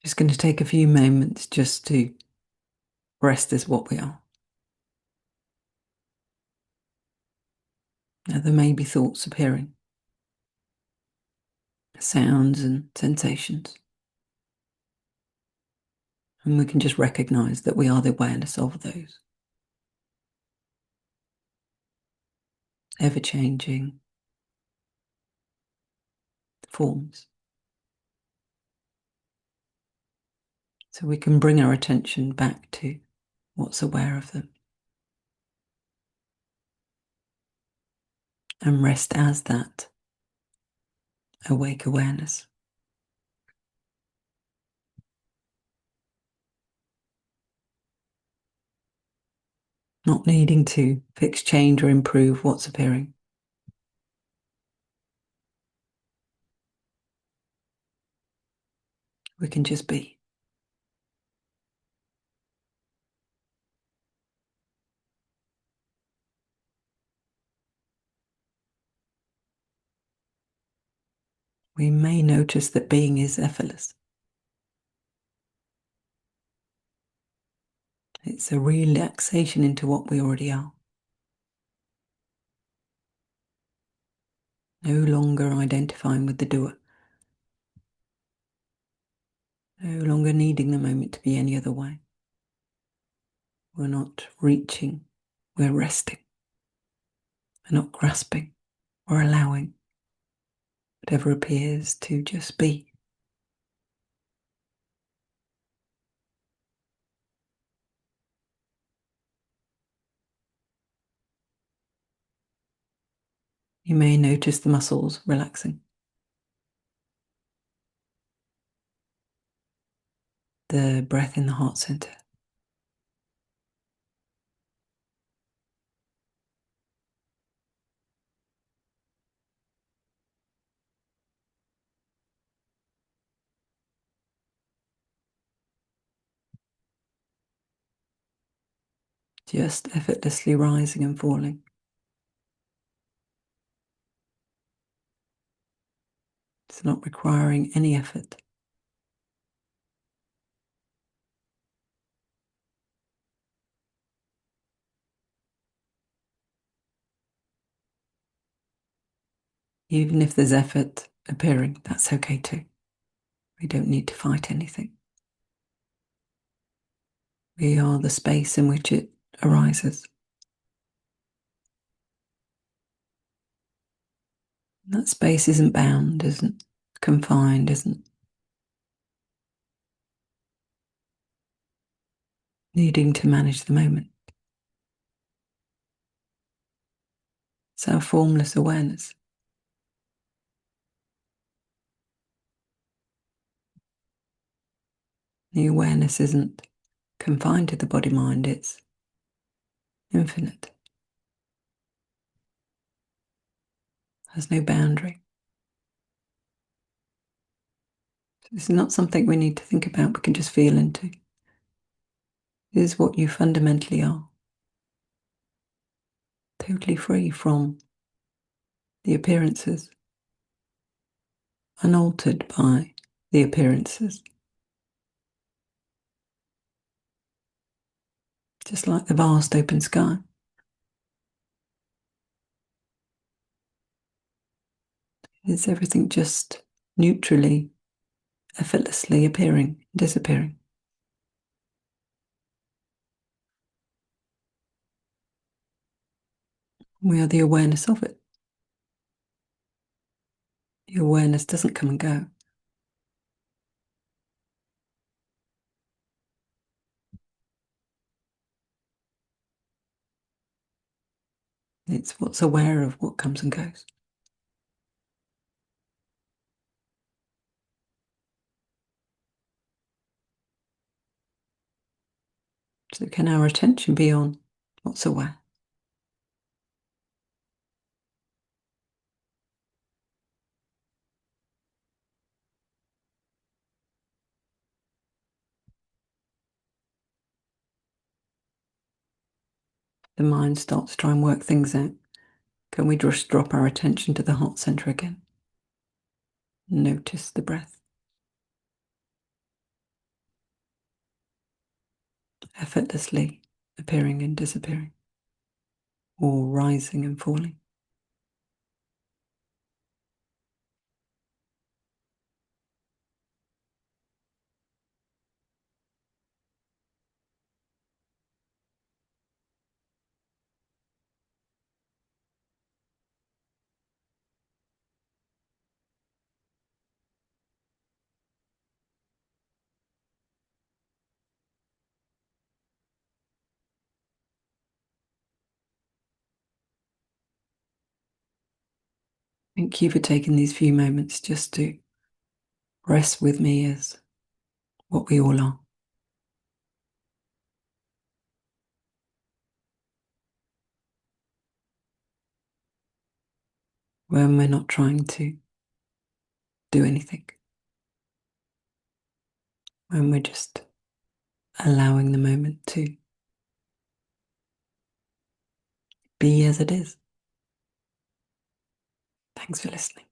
Just going to take a few moments just to rest as what we are. Now, there may be thoughts appearing, sounds and sensations. And we can just recognize that we are the awareness of those. Ever-changing forms. So we can bring our attention back to what's aware of them. And rest as that awake awareness. Not needing to fix, change, or improve what's appearing. We can just be. We may notice that being is effortless. It's a relaxation into what we already are. No longer identifying with the doer. No longer needing the moment to be any other way. We're not reaching, we're resting. We're not grasping, we're allowing whatever appears to just be. You may notice the muscles relaxing. The breath in the heart center. Just effortlessly rising and falling. It's not requiring any effort. Even if there's effort appearing, that's okay too. We don't need to fight anything. We are the space in which it arises. That space isn't bound, isn't confined, isn't needing to manage the moment. It's our formless awareness. The awareness isn't confined to the body-mind, it's infinite. There's no boundary. This is not something we need to think about, we can just feel into. It is what you fundamentally are. Totally free from the appearances, unaltered by the appearances. Just like the vast open sky. Is everything just neutrally, effortlessly appearing, disappearing? We are the awareness of it. The awareness doesn't come and go. It's what's aware of what comes and goes. So can our attention be on what's aware? The mind starts to try and work things out. Can we just drop our attention to the heart center again? Notice the breath. effortlessly appearing and disappearing, or rising and falling. Thank you for taking these few moments just to rest with me as what we all are. When we're not trying to do anything. When we're just allowing the moment to be as it is. Thanks for listening.